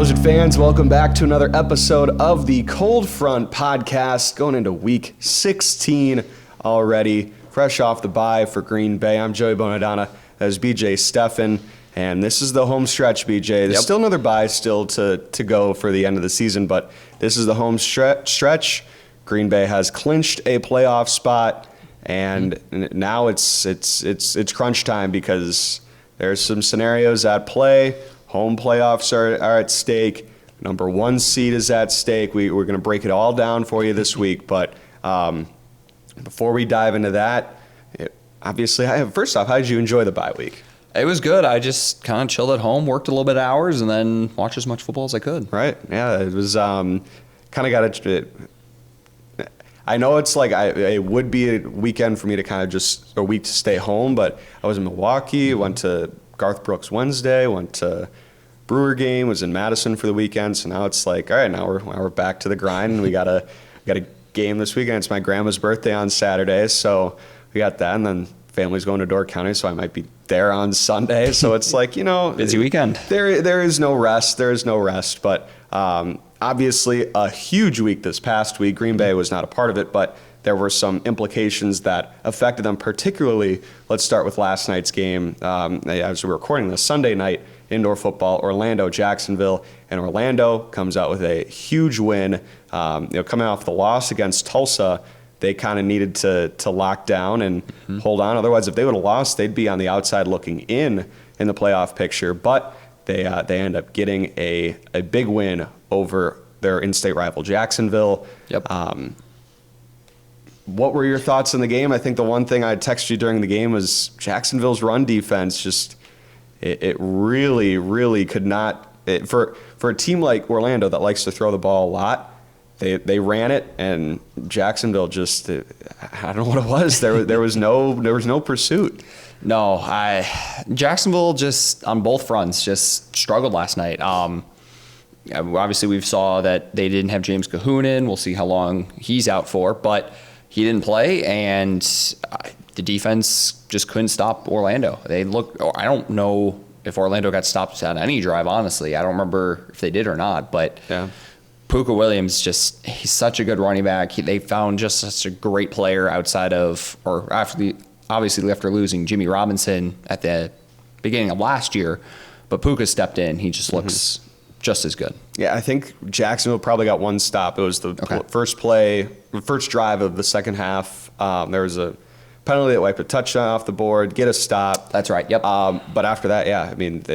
Blizzard fans, welcome back to another episode of the Cold Front Podcast, going into week 16 already, fresh off the bye for Green Bay. I'm Joey Bonadonna, as BJ Steffen, and this is the home stretch, BJ. There's still another bye still to go for the end of the season, but this is the home stretch. Green Bay has clinched a playoff spot, and now it's crunch time because there's some scenarios at play. Home playoffs are at stake. Number one seed is at stake. We're going to break it all down for you this week. But before we dive into that, obviously, first off, how did you enjoy the bye week? It was good. I just kind of chilled at home, worked a little bit of hours, and then watched as much football as I could. Right. Yeah, it was kind of got a. I know it's like it would be a weekend for me to kind of just a week to stay home, but I was in Milwaukee, went to Garth Brooks Wednesday, went to Brewer game, was in Madison for the weekend. So now it's like, all right, now we're back to the grind, and we got a game this weekend. It's my grandma's birthday on Saturday, so we got that, and then family's going to Door County, so I might be there on Sunday. So it's like, busy weekend. There is no rest. There is no rest, but obviously a huge week this past week. Green Bay was not a part of it, but there were some implications that affected them particularly. Let's start with last night's game. As we're recording this, Sunday night indoor football, Orlando-Jacksonville, and Orlando comes out with a huge win. Coming off the loss against Tulsa, they kind of needed to lock down and hold on. Otherwise, if they would have lost, they'd be on the outside looking in the playoff picture. But they end up getting a big win over their in-state rival Jacksonville. Yep. What were your thoughts in the game? I think the one thing I texted you during the game was Jacksonville's run defense. Just it really, really could not. For a team like Orlando that likes to throw the ball a lot, they ran it, and Jacksonville just I don't know what it was. There was no pursuit. No, Jacksonville just on both fronts just struggled last night. Obviously, we saw that they didn't have James Cahoon. We'll see how long he's out for, but he didn't play, and the defense just couldn't stop Orlando. I don't know if Orlando got stopped on any drive, honestly. I don't remember if they did or not, but yeah. Puka Williams, he's such a good running back. They found just such a great player obviously after losing Jimmy Robinson at the beginning of last year, but Puka stepped in. He just looks just as good. Yeah, I think Jacksonville probably got one stop. It was the first drive of the second half. There was a penalty that wiped a touchdown off the board, get a stop. That's right, yep. But after that, yeah, I mean,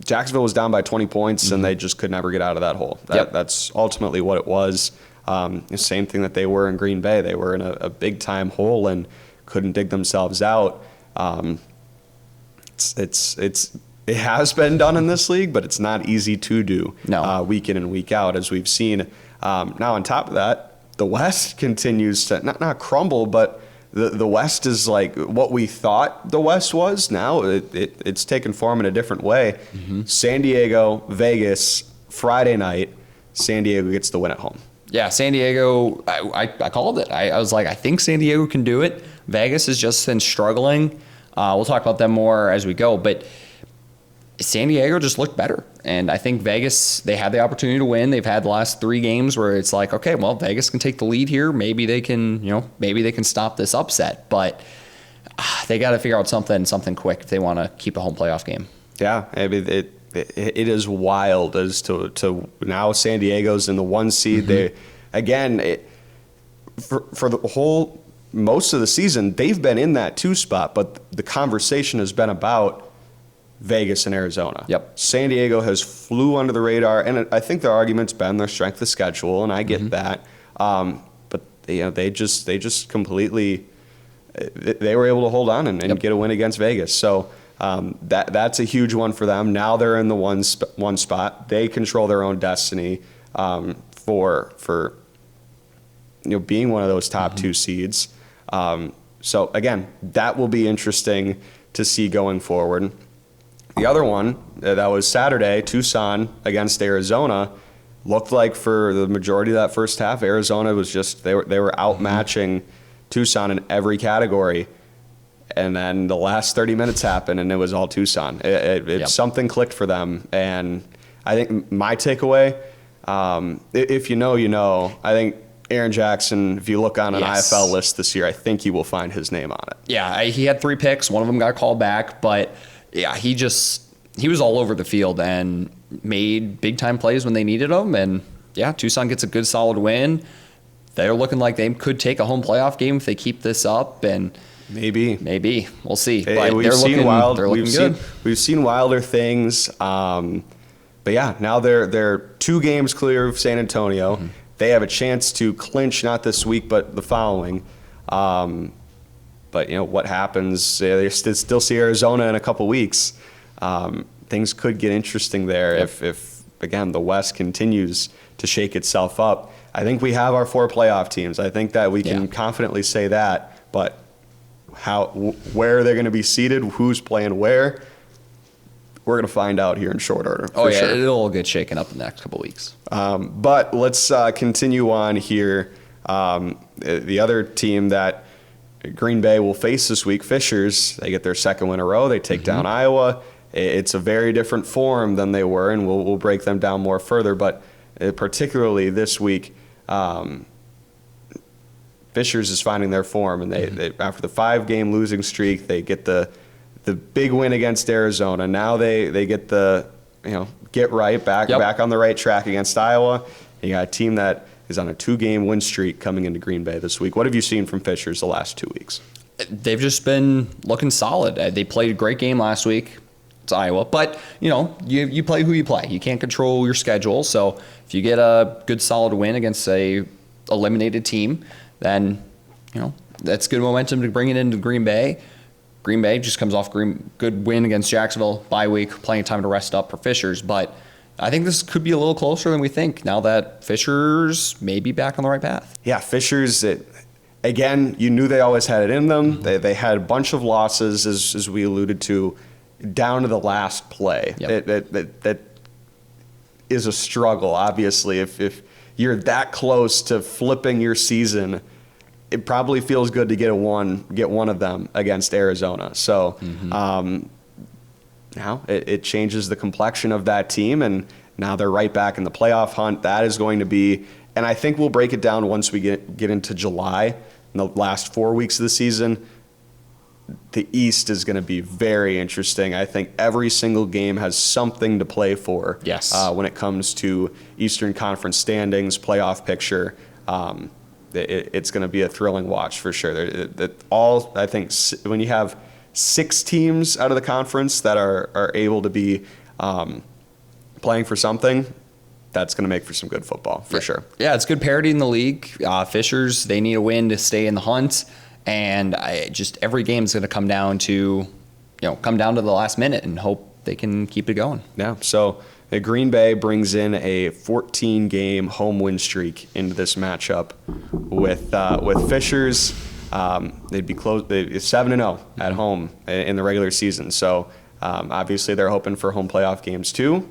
Jacksonville was down by 20 points, and they just could never get out of that hole. That's ultimately what it was. The same thing that they were in Green Bay. They were in a big-time hole and couldn't dig themselves out. It has been done in this league, but it's not easy to do week in and week out, as we've seen. Now, on top of that, the West continues to not crumble, but the West is like what we thought the West was. Now it's taken form in a different way. San Diego, Vegas, Friday night. San Diego gets the win at home. Yeah, San Diego, I called it. I was like, I think San Diego can do it. Vegas has just been struggling. We'll talk about them more as we go, but San Diego just looked better. And I think Vegas, they had the opportunity to win. They've had the last 3 games where it's like, okay, well, Vegas can take the lead here. Maybe they can stop this upset. But they got to figure out something quick if they want to keep a home playoff game. Yeah, I mean, it is wild as to now San Diego's in the 1 seed. They for the whole most of the season, they've been in that 2 spot, but the conversation has been about Vegas and Arizona. Yep. San Diego has flew under the radar, and I think their argument's been their strength of schedule, and I get that. But they just completely they were able to hold on and get a win against Vegas. So that's a huge one for them. Now they're in the one spot. They control their own destiny for being one of those top 2 seeds. So again, that will be interesting to see going forward. The other one that was Saturday, Tucson against Arizona, looked like for the majority of that first half, Arizona was just they were outmatching Tucson in every category. And then the last 30 minutes happened, and it was all Tucson. Something clicked for them, and I think my takeaway, if you know, you know. I think Aaron Jackson, if you look on an IFL list this year, I think you will find his name on it. Yeah, he had 3 picks. One of them got called back, but yeah, he was all over the field and made big-time plays when they needed them. And yeah, Tucson gets a good, solid win. They're looking like they could take a home playoff game if they keep this up, and maybe we'll see. But We've seen good. We've seen wilder things, but yeah, now they're 2 games clear of San Antonio. Mm-hmm. They have a chance to clinch not this week, but the following. But you know what happens? They still see Arizona in a couple weeks. Things could get interesting there if again the West continues to shake itself up. I think we have our 4 playoff teams. I think that we can confidently say that. But where they're going to be seated, who's playing where, we're going to find out here in short order. Sure. It'll get shaken up in the next couple weeks. But let's continue on here. The other team that Green Bay will face this week, Fishers, they get their 2nd win in a row. They take down Iowa. It's a very different form than they were, and we'll break them down more further. But particularly this week, Fishers is finding their form, and they after the 5-game losing streak, they get the big win against Arizona. Now they get the get right back on the right track against Iowa. You got a team that is on a 2-game win streak coming into Green Bay this week. What have you seen from Fishers the last 2 weeks? They've just been looking solid. They played a great game last week. It's Iowa, but you play who you play. You can't control your schedule, so if you get a good solid win against a eliminated team, then that's good momentum to bring it into Green Bay. Green Bay just comes off good win against Jacksonville, bye week, plenty of time to rest up for Fishers, but I think this could be a little closer than we think now that Fishers may be back on the right path. Yeah, Fishers, again, you knew they always had it in them. They had a bunch of losses, as we alluded to, down to the last play. Yep. That is a struggle, obviously. If you're that close to flipping your season, it probably feels good to get one of them against Arizona. So now it changes the complexion of that team, and now they're right back in the playoff hunt. That is going to be, and I think we'll break it down once we get into July, in the last 4 weeks of the season. The East is going to be very interesting. I think every single game has something to play for. Yes. When it comes to Eastern Conference standings, playoff picture, it's going to be a thrilling watch for sure. I think when you have 6 teams out of the conference that are able to be playing for something, that's going to make for some good football for sure. Yeah, it's good parity in the league. Fishers, they need a win to stay in the hunt. And every game is going to come down to the last minute and hope they can keep it going. Yeah. So Green Bay brings in a 14-game home win streak into this matchup with Fishers. They'd be close. They're 7-0 at home in the regular season. So obviously they're hoping for home playoff games too.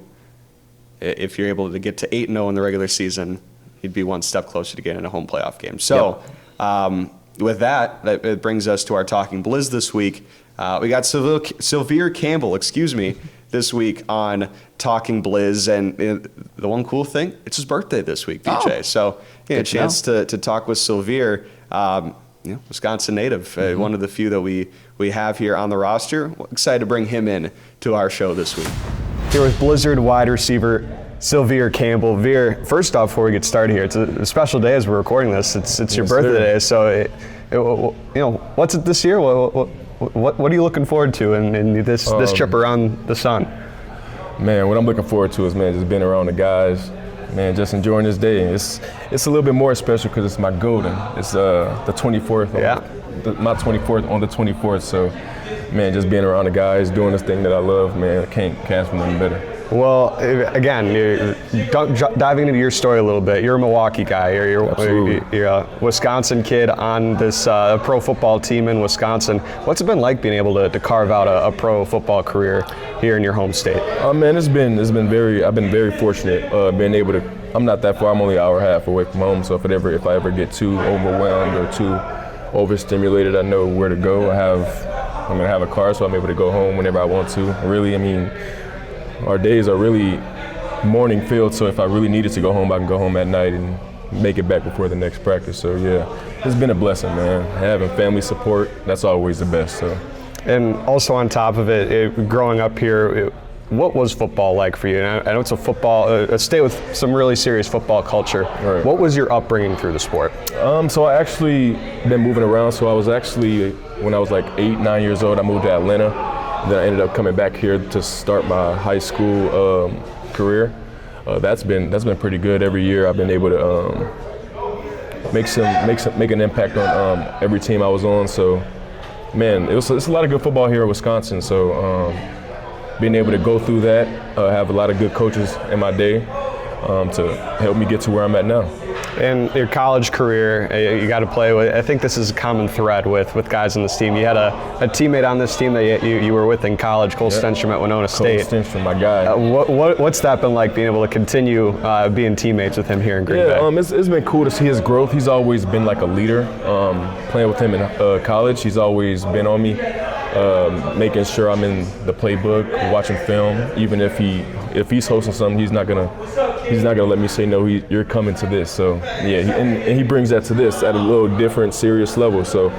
If you're able to get to 8-0 in the regular season, you'd be one step closer to getting a home playoff game. So. Yep. With that, it brings us to our Talking Blizz this week. We got Sylvere Campbell, this week on Talking Blizz. And the one cool thing, it's his birthday this week, BJ. Oh, so a chance to talk with Sylvere, Wisconsin native, one of the few that we have here on the roster. Excited to bring him in to our show this week. Here with Blizzard wide receiver Sylvere Campbell. Veer, first off, before we get started here, it's a special day as we're recording this. It's your birthday today, so what's it this year? What are you looking forward to in this trip around the sun? Man, what I'm looking forward to is just being around the guys, man, just enjoying this day. It's a little bit more special because it's my golden. It's the 24th. My 24th on the 24th. So, man, just being around the guys, doing this thing that I love, man, I can't ask for nothing better. Well, again, diving into your story a little bit, you're a Milwaukee guy. You're a Wisconsin kid on this pro football team in Wisconsin. What's it been like being able to carve out a pro football career here in your home state? Man, I've been very fortunate being able to. I'm not that far. I'm only an hour and a half away from home. So if I ever get too overwhelmed or too overstimulated, I know where to go. I'm gonna have a car, so I'm able to go home whenever I want to. Really, our days are really morning field, so if I really needed to go home, I can go home at night and make it back before the next practice. So yeah, it's been a blessing, man. Having family support, that's always the best. So. And also on top of it, growing up here, what was football like for you? And I know it's a state with some really serious football culture. Right. What was your upbringing through the sport? So I actually been moving around. So I was actually, when I was like 8, 9 years old, I moved to Atlanta. Then I ended up coming back here to start my high school career. That's been pretty good. Every year I've been able to make an impact on every team I was on. So, man, it's a lot of good football here in Wisconsin. So being able to go through that, have a lot of good coaches in my day to help me get to where I'm at now. In your college career, you got to play with, I think this is a common thread with guys on this team. You had a teammate on this team that you were with in college, Cole Stenstrom at Winona State. Cole Stenstrom, my guy. What's that been like, being able to continue being teammates with him here in Green Bay? It's been cool to see his growth. He's always been like a leader. Playing with him in college, he's always been on me, making sure I'm in the playbook, watching film. Even if he's hosting something, he's not gonna let me say no. You're coming to this. So yeah, and he brings that to this at a little different, serious level. So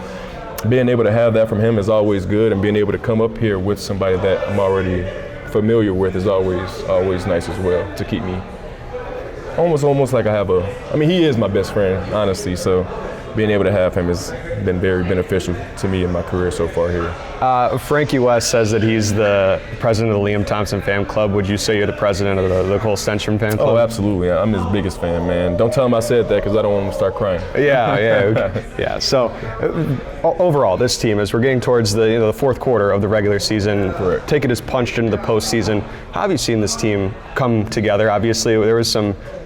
being able to have that from him is always good, and being able to come up here with somebody that I'm already familiar with is always nice as well, to keep me almost like I have he is my best friend, honestly. So being able to have him has been very beneficial to me in my career so far here. Frankie West says that he's the president of the Liam Thompson fan club. Would you say you're the president of the Cole Stenstrom fan club? Oh, absolutely. I'm his biggest fan, man. Don't tell him I said that, because I don't want him to start crying. Yeah. So overall, this team, as we're getting towards the fourth quarter of the regular season, Correct. Take it as punched into the postseason. How have you seen this team come together? Obviously, there was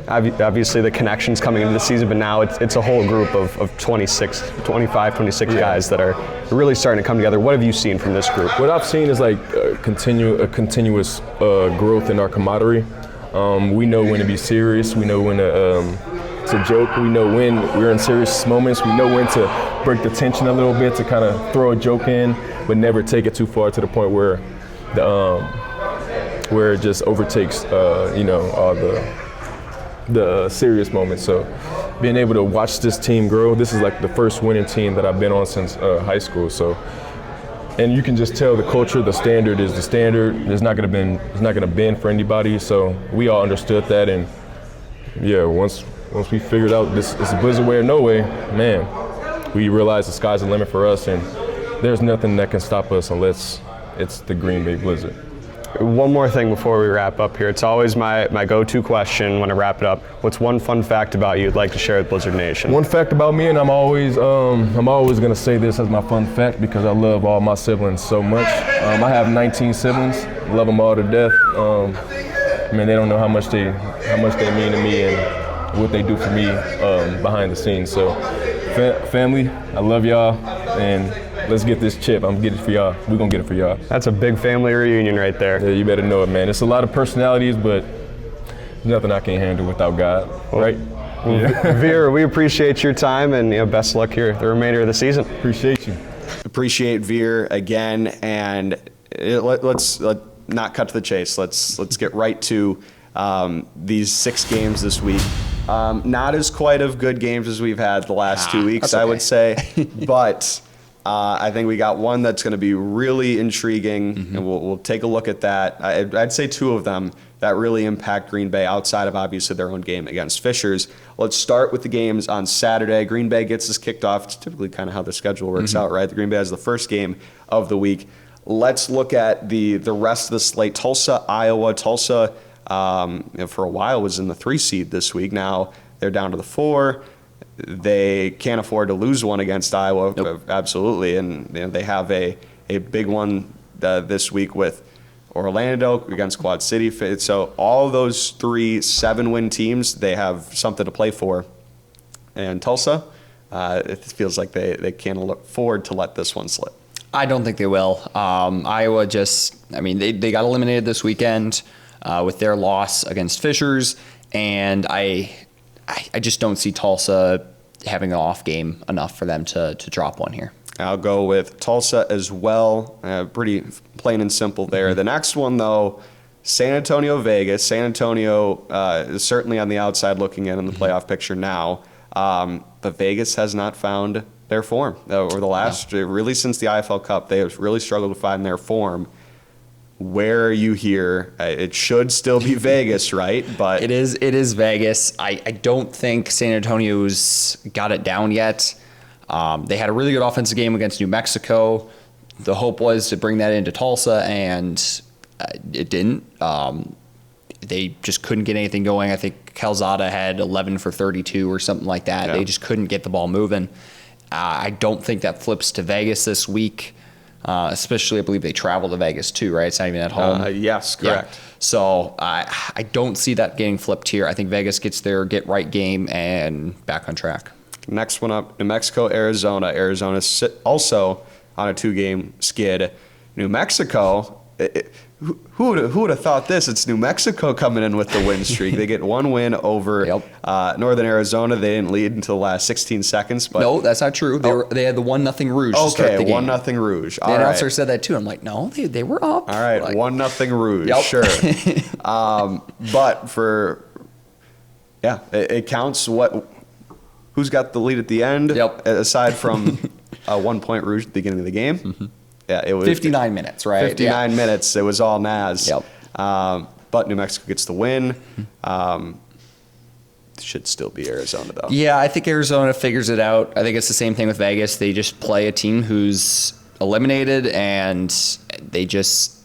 obviously the connections coming into the season, but now it's a whole group of 26 guys that are really starting to come together. What have you seen from this group? What I've seen is like continuous growth in our camaraderie. We know when to be serious. We know when to joke. We know when we're in serious moments. We know when to break the tension a little bit, to kind of throw a joke in, but never take it too far to the point where where it just overtakes all the serious moments. So being able to watch this team grow, this is like the first winning team that I've been on since high school. So, and you can just tell the culture, the standard is the standard. It's not gonna bend for anybody. So we all understood that, and yeah, once we figured out this is Blizzard way or no way, man, we realized the sky's the limit for us, and there's nothing that can stop us unless it's the Green Bay Blizzard. One more thing before we wrap up here. It's always my go-to question when I wrap it up. What's one fun fact about you you'd like to share with Blizzard Nation? One fact about me, and I'm always gonna say this as my fun fact, because I love all my siblings so much. I have 19 siblings. Love them all to death. They don't know how much they mean to me and what they do for me behind the scenes. So, family, I love y'all, and let's get this chip. I'm gonna get it for y'all. We're gonna get it for y'all. That's a big family reunion right there. Yeah, you better know it, man. It's a lot of personalities, but there's nothing I can't handle without God, right? Yeah. Veer, we appreciate your time, and best of luck here the remainder of the season. Appreciate you. Appreciate Veer again, and let's not cut to the chase. Let's get right to these 6 games this week. Not as quite of good games as we've had the last 2 weeks, okay. I would say, but I think we got one that's going to be really intriguing, and we'll take a look at that. I'd say 2 of them that really impact Green Bay outside of obviously their own game against Fishers. Let's start with the games on Saturday. Green Bay gets us kicked off. It's typically kind of how the schedule works out, right? The Green Bay has the first game of the week. Let's look at the rest of the slate. Tulsa, Iowa. Tulsa, for a while, was in the 3 seed this week. Now they're down to the 4. They can't afford to lose one against Iowa, absolutely, and they have a big one this week with Orlando against Quad City. So all those 3 7-win teams, they have something to play for. And Tulsa, it feels like they can't afford to let this one slip. I don't think they will. Iowa they got eliminated this weekend with their loss against Fishers, and I just don't see Tulsa having an off game enough for them to drop one here. I'll go with Tulsa as well. Pretty plain and simple there. The next one, though, San Antonio, Vegas. San Antonio is certainly on the outside looking in the playoff picture now. But Vegas has not found their form over the last, really since the IFL Cup. They have really struggled to find their form. Where are you here? It should still be Vegas, right? But it is Vegas. I don't think San Antonio's got it down yet. They had a really good offensive game against New Mexico. The hope was to bring that into Tulsa, and it didn't. They just couldn't get anything going. I think Calzada had 11 for 32 or something like that. Yeah. They just couldn't get the ball moving. I don't think that flips to Vegas this week. Especially, I believe they travel to Vegas too, right? It's not even at home. Yes, correct. Yeah. So I don't see that getting flipped here. I think Vegas gets their get-right game and back on track. Next one up, New Mexico, Arizona. Arizona also on a 2-game skid. New Mexico, who would have thought this? It's New Mexico coming in with the win streak. They get one win over Northern Arizona. They didn't lead until the last 16 seconds. But no, that's not true. They had the 1-0 Rouge to start the game. 1-0 Rouge. The announcer said that too. I'm like, no, they were up. All right, 1-0 Rouge, sure. But it counts who's got the lead at the end, aside from a 1-point Rouge at the beginning of the game. Mm-hmm. Yeah, it was 59 minutes, right? 59 minutes. It was all Naz. Yep. But New Mexico gets the win. Should still be Arizona, though. Yeah, I think Arizona figures it out. I think it's the same thing with Vegas. They just play a team who's eliminated, and this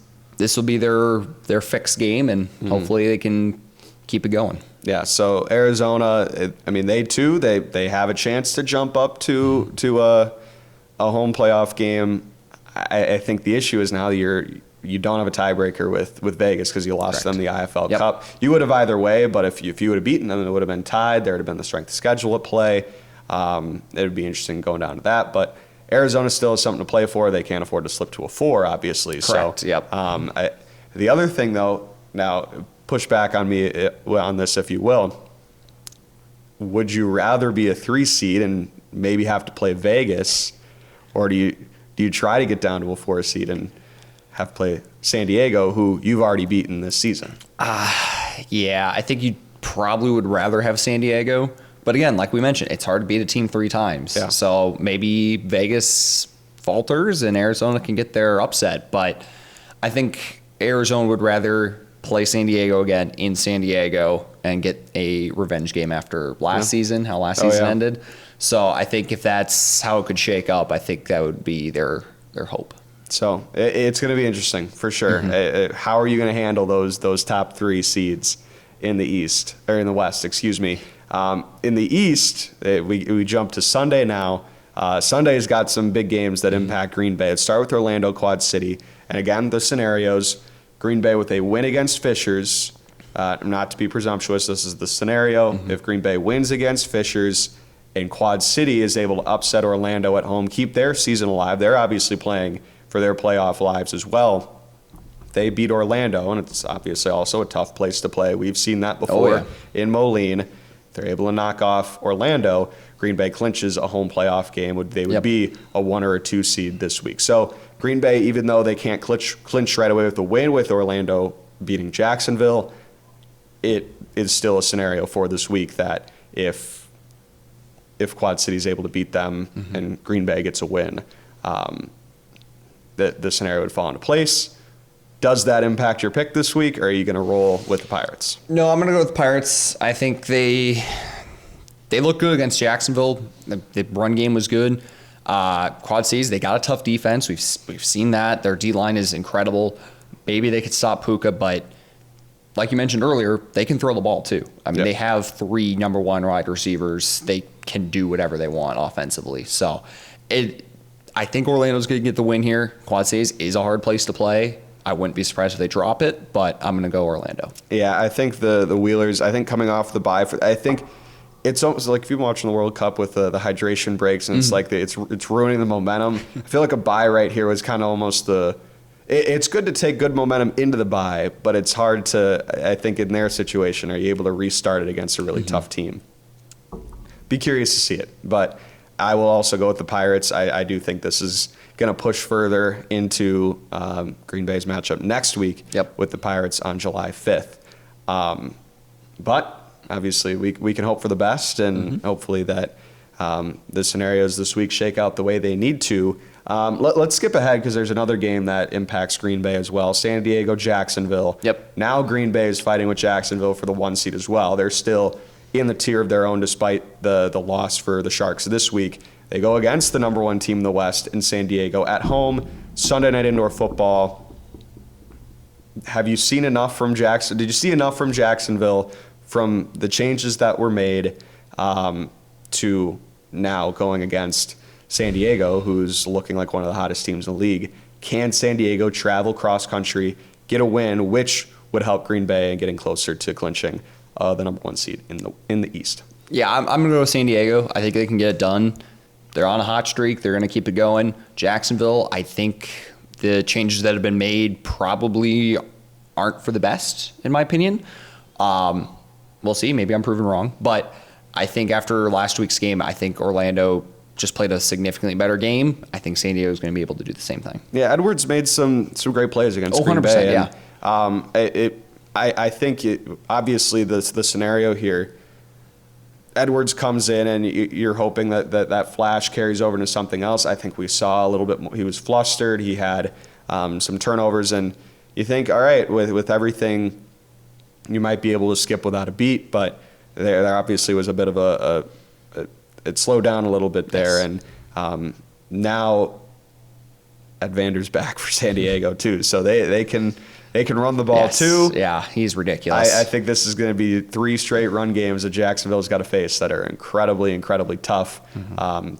will be their fixed game, and hopefully they can keep it going. Yeah, so Arizona, they have a chance to jump up to a home playoff game. I think the issue is now you don't have a tiebreaker with Vegas because you lost them the IFL Cup. You would have either way, but if you would have beaten them, it would have been tied. There would have been the strength of schedule at play. It would be interesting going down to that. But Arizona still has something to play for. They can't afford to slip to a 4, obviously. Correct. So, yep. The other thing, though, now push back on me on this, if you will. Would you rather be a 3 seed and maybe have to play Vegas, or do you try to get down to a 4 seed and have to play San Diego, who you've already beaten this season? Yeah, I think you probably would rather have San Diego. But again, like we mentioned, it's hard to beat a team 3 times. Yeah. So maybe Vegas falters and Arizona can get their upset. But I think Arizona would rather play San Diego again in San Diego and get a revenge game after last season, how last season ended. So I think if that's how it could shake up, I think that would be their hope. So it's going to be interesting for sure. How are you going to handle those top 3 seeds in the East, or in the West? Excuse me. In the East, we jump to Sunday now. Sunday's got some big games that impact Green Bay. Let's start with Orlando, Quad City, and again the scenarios. Green Bay with a win against Fishers. Not to be presumptuous, this is the scenario. If Green Bay wins against Fishers and Quad City is able to upset Orlando at home, keep their season alive. They're obviously playing for their playoff lives as well. They beat Orlando, and it's obviously also a tough place to play. We've seen that before in Moline. They're able to knock off Orlando. Green Bay clinches a home playoff game. They would be a 1 or a 2 seed this week. So Green Bay, even though they can't clinch right away with the win with Orlando beating Jacksonville, it is still a scenario for this week that if Quad City is able to beat them and Green Bay gets a win, the scenario would fall into place. Does that impact your pick this week, or are you going to roll with the Pirates? No, I'm going to go with the Pirates. I think they look good against Jacksonville. The run game was good. Quad Cities, they got a tough defense. We've seen that. Their D-line is incredible. Maybe they could stop Puka, but like you mentioned earlier, they can throw the ball too. I mean, they have 3 number 1 wide receivers. They can do whatever they want offensively. So I think Orlando's going to get the win here. Quad Cities is a hard place to play. I wouldn't be surprised if they drop it, but I'm going to go Orlando. Yeah, I think the Wheelers, I think coming off the bye, I think it's almost like if you've been watching the World Cup with the hydration breaks, and it's like it's ruining the momentum. I feel like a bye right here was kind of almost it's good to take good momentum into the bye, but it's hard to, I think in their situation, are you able to restart it against a really tough team? Be curious to see it. But I will also go with the Pirates. I do think this is going to push further into Green Bay's matchup next week with the Pirates on July 5th. But obviously, we can hope for the best, and hopefully that the scenarios this week shake out the way they need to. Let's skip ahead because there's another game that impacts Green Bay as well. San Diego, Jacksonville. Now Green Bay is fighting with Jacksonville for the 1 seed as well. They're still in the tier of their own despite the loss for the Sharks this week. They go against the number 1 team in the West in San Diego at home, Sunday night indoor football. Have you seen enough from Jackson? Did you see enough from Jacksonville from the changes that were made to now going against San Diego, who's looking like one of the hottest teams in the league? Can San Diego travel cross country, get a win, which would help Green Bay in getting closer to clinching the number 1 seed in the East? Yeah, I'm going to go with San Diego. I think they can get it done. They're on a hot streak. They're going to keep it going. Jacksonville, I think the changes that have been made probably aren't for the best, in my opinion. We'll see. Maybe I'm proven wrong. But I think after last week's game, I think Orlando just played a significantly better game. I think San Diego is going to be able to do the same thing. Yeah, Edwards made some great plays against Green Bay. Yeah. I think obviously the scenario here, Edwards comes in and you're hoping that flash carries over into something else. I think we saw a little bit more. He was flustered. He had some turnovers, and you think, all right, with everything, you might be able to skip without a beat, but there obviously was a bit of it slowed down a little bit there, and now Edvander's back for San Diego too, so they can run the ball too. Yeah, he's ridiculous. I think this is going to be 3 straight run games that Jacksonville's got to face that are incredibly, incredibly tough.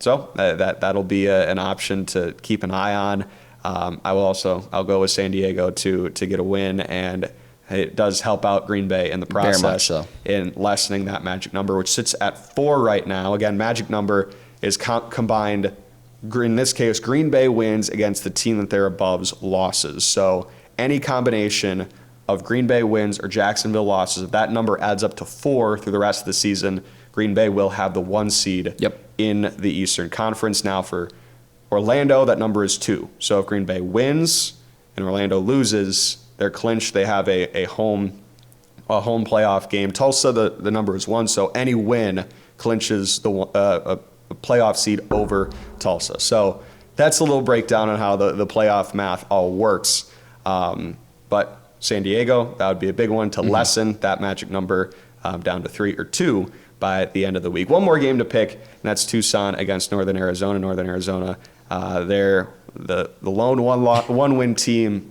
So that'll be an option to keep an eye on. I'll go with San Diego to get a win, and it does help out Green Bay in the process. Very much so. In lessening that magic number, which sits at 4 right now. Again, magic number is combined. In this case, Green Bay wins against the team that they're above's losses. So any combination of Green Bay wins or Jacksonville losses, if that number adds up to 4 through the rest of the season, Green Bay will have the 1 seed in the Eastern Conference. Now for Orlando, that number is 2. So if Green Bay wins and Orlando loses, they're clinched. They have a home playoff game. Tulsa, the number is 1. So any win clinches a playoff seed over Tulsa. So that's a little breakdown on how the playoff math all works. But San Diego, that would be a big one to lessen that magic number down to 3 or 2 by the end of the week. One more game to pick, and that's Tucson against Northern Arizona. Northern Arizona, they're the lone one-win team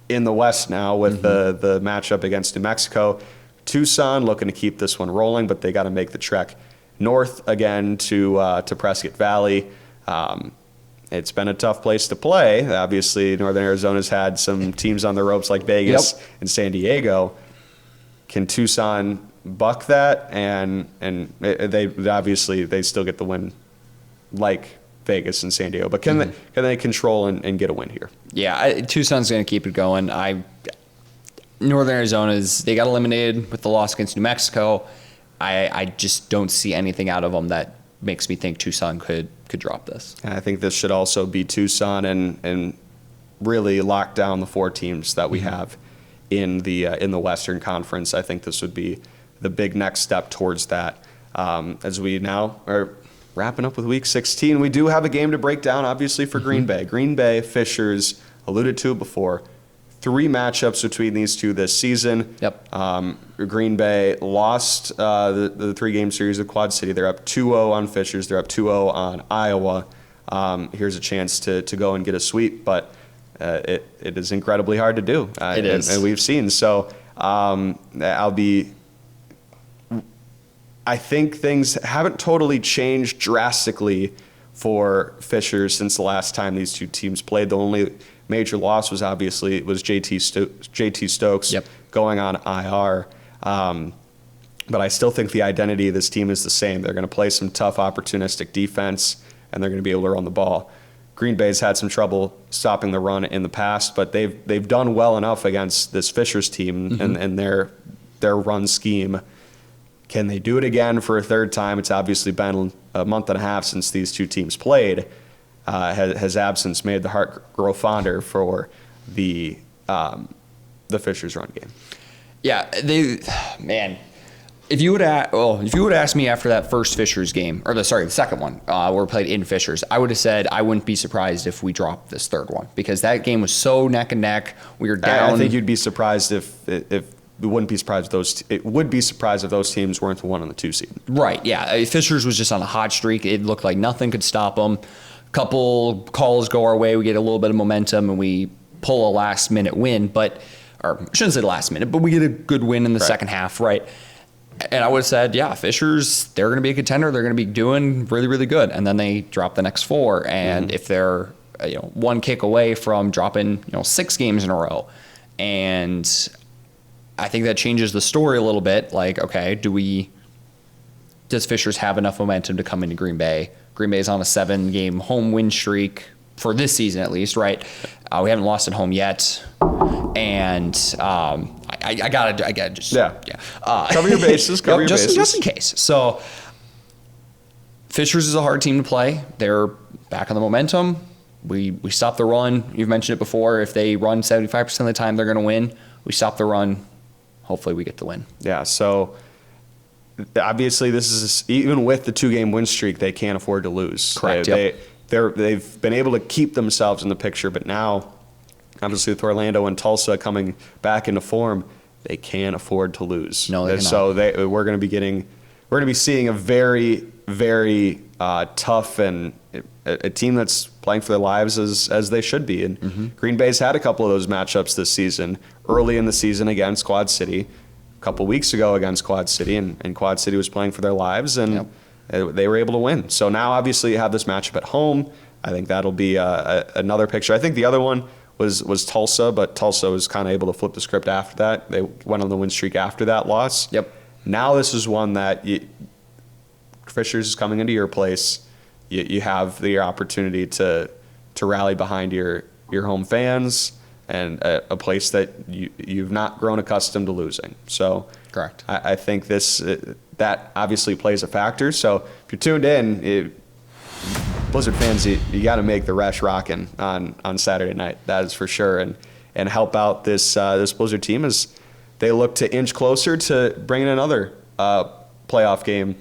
in the West now with the matchup against New Mexico. Tucson looking to keep this one rolling, but they got to make the trek north again to Prescott Valley. It's been a tough place to play. Obviously, Northern Arizona's had some teams on the ropes like Vegas and San Diego. Can Tucson buck that? And they obviously they still get the win like Vegas and San Diego, but can they control and get a win here? Yeah, Tucson's going to keep it going. Northern Arizona's, they got eliminated with the loss against New Mexico. I just don't see anything out of them that makes me think Tucson could drop this. And I think this should also be Tucson and really lock down the 4 teams that we have in the Western Conference. I think this would be the big next step towards that. As we now are wrapping up with Week 16, we do have a game to break down, obviously, for Green Bay. Green Bay, Fishers, alluded to it before. 3 matchups between these two this season. Green Bay lost the 3-game series of Quad City. They're up 2-0 on Fishers. They're up 2-0 on Iowa. Here's a chance to go and get a sweep, but it is incredibly hard to do. It is. And we've seen. So I think things haven't totally changed drastically for Fishers since the last time these two teams played. The only major loss was JT Stokes going on IR. But I still think the identity of this team is the same. They're going to play some tough, opportunistic defense, and they're going to be able to run the ball. Green Bay's had some trouble stopping the run in the past, but they've done well enough against this Fishers team and their run scheme Can they do it again for a third time? It's obviously been a month and a half since these two teams played. Has absence made the heart grow fonder for the Fishers run game? Yeah, If you would ask me after that first Fishers game, the second one, where we played in Fishers, I would have said I wouldn't be surprised if we dropped this third one because that game was so neck and neck. We were down. I think you'd be surprised if we wouldn't be surprised if it would be surprised if those teams weren't the 1 and the 2 seed. Right. Yeah. Fishers was just on a hot streak. It looked like nothing could stop them. Couple calls go our way. We get a little bit of momentum and we pull a last minute win, or I shouldn't say the last minute, but we get a good win in the second half. Right. And I would have said, yeah, Fishers, they're going to be a contender. They're going to be doing really, really good. And then they drop the next 4. And if they're one kick away from dropping 6 games in a row, and I think that changes the story a little bit. Like, okay, does Fishers have enough momentum to come into Green Bay? Green Bay's on a 7-game home win streak for this season, at least, right? We haven't lost at home yet, and I gotta just cover your bases. Just in case. So Fishers is a hard team to play. They're back on the momentum. We stop the run. You've mentioned it before. If they run 75% of the time, they're going to win. We stop the run. Hopefully, we get the win. Yeah. So obviously, this is even with the 2-game win streak, they can't afford to lose. Correct. They've been able to keep themselves in the picture, but now, obviously, with Orlando and Tulsa coming back into form, they can't afford to lose. No, they cannot. So we're going to be seeing a very, very tough and a team that's playing for their lives as they should be. And Green Bay's had a couple of those matchups this season. Early in the season against Quad City, a couple weeks ago against Quad City, and Quad City was playing for their lives, and they were able to win. So now, obviously, you have this matchup at home. I think that'll be another picture. I think the other one was Tulsa, but Tulsa was kind of able to flip the script after that. They went on the win streak after that loss. Yep. Now this is one that Fishers is coming into your place. You have the opportunity to rally behind your home fans and a place that you've not grown accustomed to losing. So correct. I think that obviously plays a factor. So if you're tuned in, Blizzard fans, you got to make the Resch rocking on Saturday night. That is for sure, and help out this Blizzard team as they look to inch closer to bringing another playoff game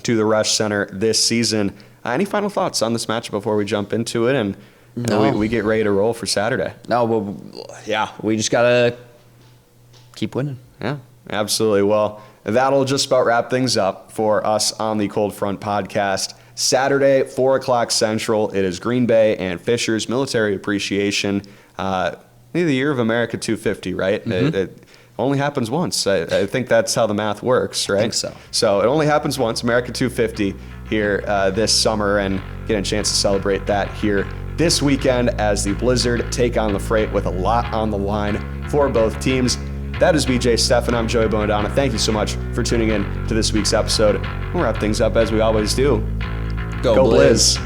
to the Resch Center this season. Any final thoughts on this match before we jump into it and we get ready to roll for Saturday? No, but yeah, we just gotta keep winning. Yeah, absolutely. Well, that'll just about wrap things up for us on the Cold Front podcast. Saturday, 4 o'clock Central. It is Green Bay and Fishers Military Appreciation. The year of America 250, right? It only happens once. I think that's how the math works, right? I think so. So it only happens once, America 250 here this summer, and getting a chance to celebrate that here this weekend as the Blizzard take on the Freight with a lot on the line for both teams. That is BJ Stephan. I'm Joey Bonadonna. Thank you so much for tuning in to this week's episode. We'll wrap things up as we always do. Go Blizz.